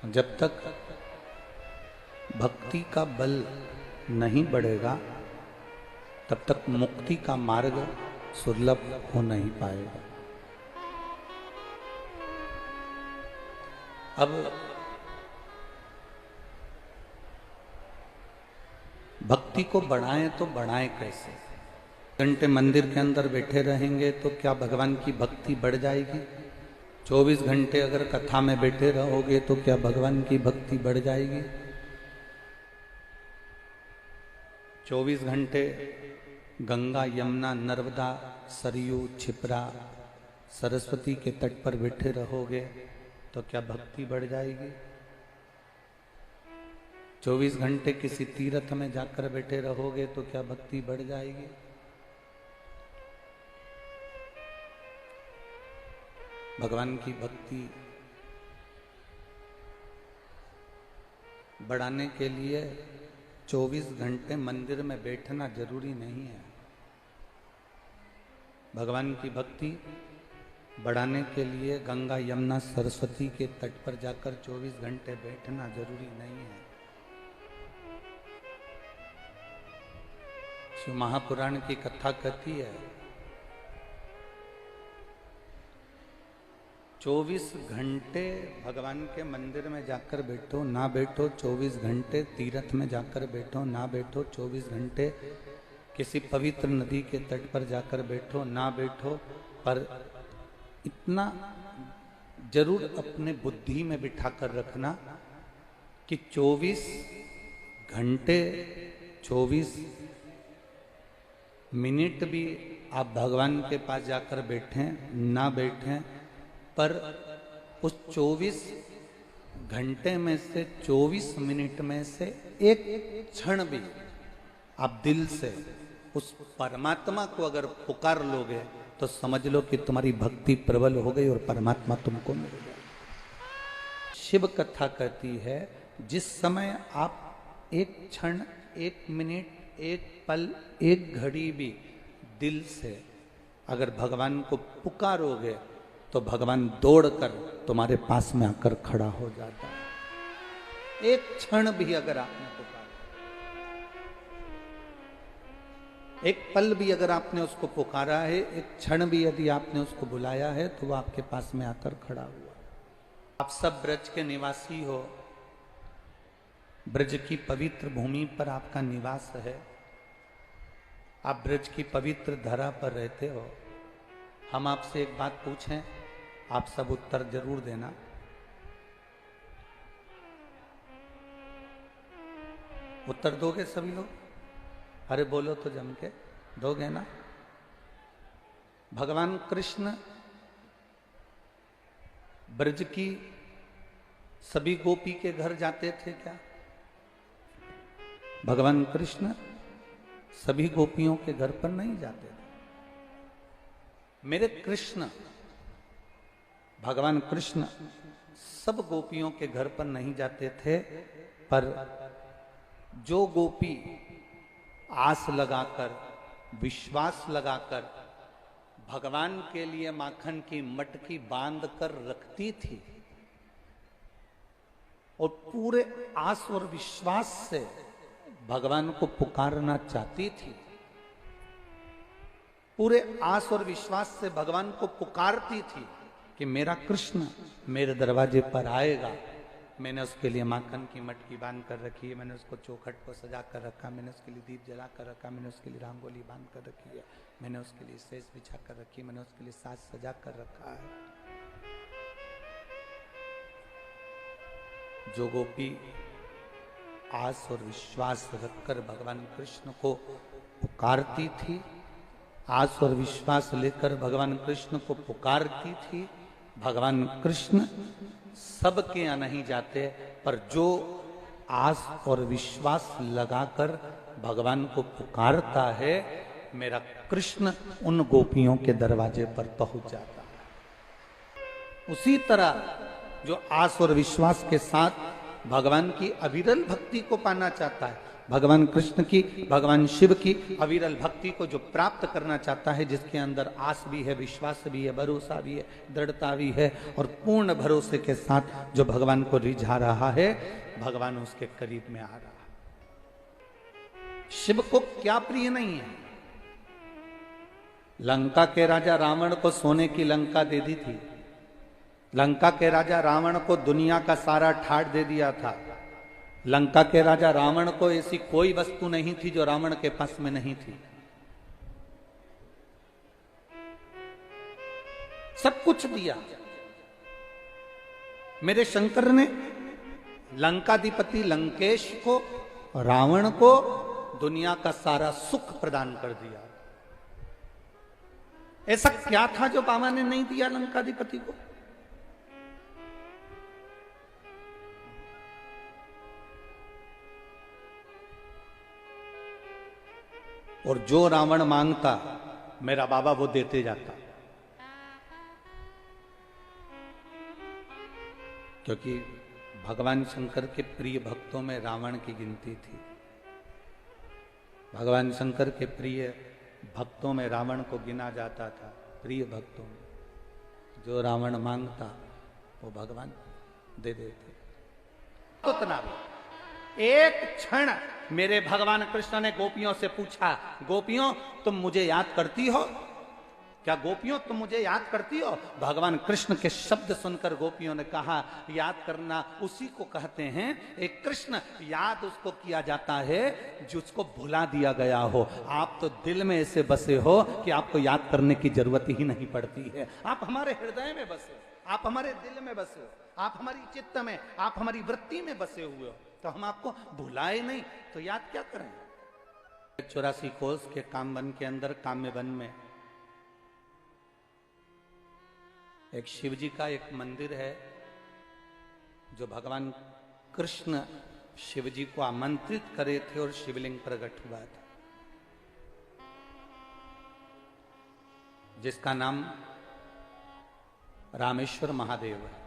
जब तक भक्ति का बल नहीं बढ़ेगा तब तक मुक्ति का मार्ग सुलभ हो नहीं पाएगा। अब भक्ति को बढ़ाएं तो बढ़ाएं कैसे? घंटे मंदिर के अंदर बैठे रहेंगे तो क्या भगवान की भक्ति बढ़ जाएगी? 24 घंटे अगर कथा में बैठे रहोगे तो क्या भगवान की भक्ति बढ़ जाएगी? 24 घंटे गंगा, यमुना, नर्मदा, सरयू, छिपरा, सरस्वती के तट पर बैठे रहोगे तो क्या भक्ति बढ़ जाएगी? 24 घंटे किसी तीर्थ में जाकर बैठे रहोगे तो क्या भक्ति बढ़ जाएगी? भगवान की भक्ति बढ़ाने के लिए 24 घंटे मंदिर में बैठना जरूरी नहीं है। भगवान की भक्ति बढ़ाने के लिए गंगा, यमुना, सरस्वती के तट पर जाकर 24 घंटे बैठना जरूरी नहीं है। शिव महापुराण की कथा कहती है 24 घंटे भगवान के मंदिर में जाकर बैठो ना बैठो, 24 घंटे तीर्थ में जाकर बैठो ना बैठो, 24 घंटे किसी पवित्र नदी के तट पर जाकर बैठो ना बैठो, पर इतना जरूर अपने बुद्धि में बिठा कर रखना कि 24 घंटे 24 मिनट भी आप भगवान के पास जाकर बैठें ना बैठें, पर उस 24 घंटे में से 24 मिनट में से एक क्षण भी आप दिल से उस परमात्मा को अगर पुकार लोगे तो समझ लो कि तुम्हारी भक्ति प्रबल हो गई और परमात्मा तुमको मिल गया। शिव कथा कहती है जिस समय आप एक क्षण, एक मिनट, एक पल, एक घड़ी भी दिल से अगर भगवान को पुकारोगे तो भगवान दौड़कर तुम्हारे पास में आकर खड़ा हो जाता है। एक क्षण भी अगर आपने पुकारा, एक पल भी अगर आपने उसको पुकारा है, एक क्षण भी यदि आपने उसको बुलाया है तो वो आपके पास में आकर खड़ा हुआ। आप सब ब्रज के निवासी हो, ब्रज की पवित्र भूमि पर आपका निवास है, आप ब्रज की पवित्र धरा पर रहते हो। हम आपसे एक बात पूछें, आप सब उत्तर जरूर देना। उत्तर दोगे सभी लोग? अरे बोलो तो जम के, दोगे ना? भगवान कृष्ण ब्रज की सभी गोपी के घर जाते थे क्या? भगवान कृष्ण सभी गोपियों के घर पर नहीं जाते थे। मेरे कृष्ण, भगवान कृष्ण सब गोपियों के घर पर नहीं जाते थे, पर जो गोपी आस लगाकर, विश्वास लगाकर भगवान के लिए माखन की मटकी बांध कर रखती थी और पूरे आस और विश्वास से भगवान को पुकारना चाहती थी, पूरे आस और विश्वास से भगवान को पुकारती थी कि मेरा कृष्ण मेरे दरवाजे पर आएगा। मैंने उसके लिए माखन की मटकी बांध कर रखी है, मैंने उसको चौखट को सजा कर रखा, मैंने उसके लिए दीप जला कर रखा, मैंने उसके लिए रंगोली बांध कर रखी है, मैंने उसके लिए सेज बिछा कर रखी है, मैंने उसके लिए साज सजा कर रखा है। जो गोपी आस और विश्वास रखकर भगवान कृष्ण को पुकारती थी, आस और विश्वास लेकर भगवान कृष्ण को पुकारती थी, भगवान कृष्ण सबके यहाँ नहीं जाते, पर जो आस और विश्वास लगाकर भगवान को पुकारता है, मेरा कृष्ण उन गोपियों के दरवाजे पर पहुंच जाता है। उसी तरह जो आस और विश्वास के साथ भगवान की अविरल भक्ति को पाना चाहता है, भगवान कृष्ण की, भगवान शिव की अविरल भक्ति को जो प्राप्त करना चाहता है, जिसके अंदर आस भी है, विश्वास भी है, भरोसा भी है, दृढ़ता भी है, और पूर्ण भरोसे के साथ जो भगवान को रिझा रहा है, भगवान उसके करीब में आ रहा है। शिव को क्या प्रिय नहीं है? लंका के राजा रावण को सोने की लंका दे दी थी, लंका के राजा रावण को दुनिया का सारा ठाट दे दिया था, लंका के राजा रावण को ऐसी कोई वस्तु नहीं थी जो रावण के पास में नहीं थी, सब कुछ दिया। मेरे शंकर ने लंकाधिपति लंकेश को, रावण को दुनिया का सारा सुख प्रदान कर दिया। ऐसा क्या था जो बाबा ने नहीं दिया लंकाधिपति को? और जो रावण मांगता मेरा बाबा वो देते जाता, क्योंकि भगवान शंकर के प्रिय भक्तों में रावण की गिनती थी। भगवान शंकर के प्रिय भक्तों में रावण को गिना जाता था, प्रिय भक्तों में। जो रावण मांगता वो भगवान दे देते। उतना एक क्षण मेरे भगवान कृष्ण ने गोपियों से पूछा, गोपियों तुम मुझे याद करती हो क्या? गोपियों तुम मुझे याद करती हो? भगवान कृष्ण के शब्द सुनकर गोपियों ने कहा, याद करना उसी को कहते हैं, एक कृष्ण याद उसको किया जाता है जिसको भुला दिया गया हो। आप तो दिल में ऐसे बसे हो कि आपको याद करने की जरूरत ही नहीं पड़ती है। आप हमारे हृदय में बसे हो, आप हमारे दिल में बसे हो, आप हमारी चित्त में, आप हमारी वृत्ति में बसे हुए हो, तो हम आपको भुलाए नहीं तो याद क्या करें? 84 कोस के कामवन के अंदर, काम्य वन में एक शिव जी का एक मंदिर है, जो भगवान कृष्ण शिव जी को आमंत्रित करे थे और शिवलिंग प्रकट हुआ था, जिसका नाम रामेश्वर महादेव है।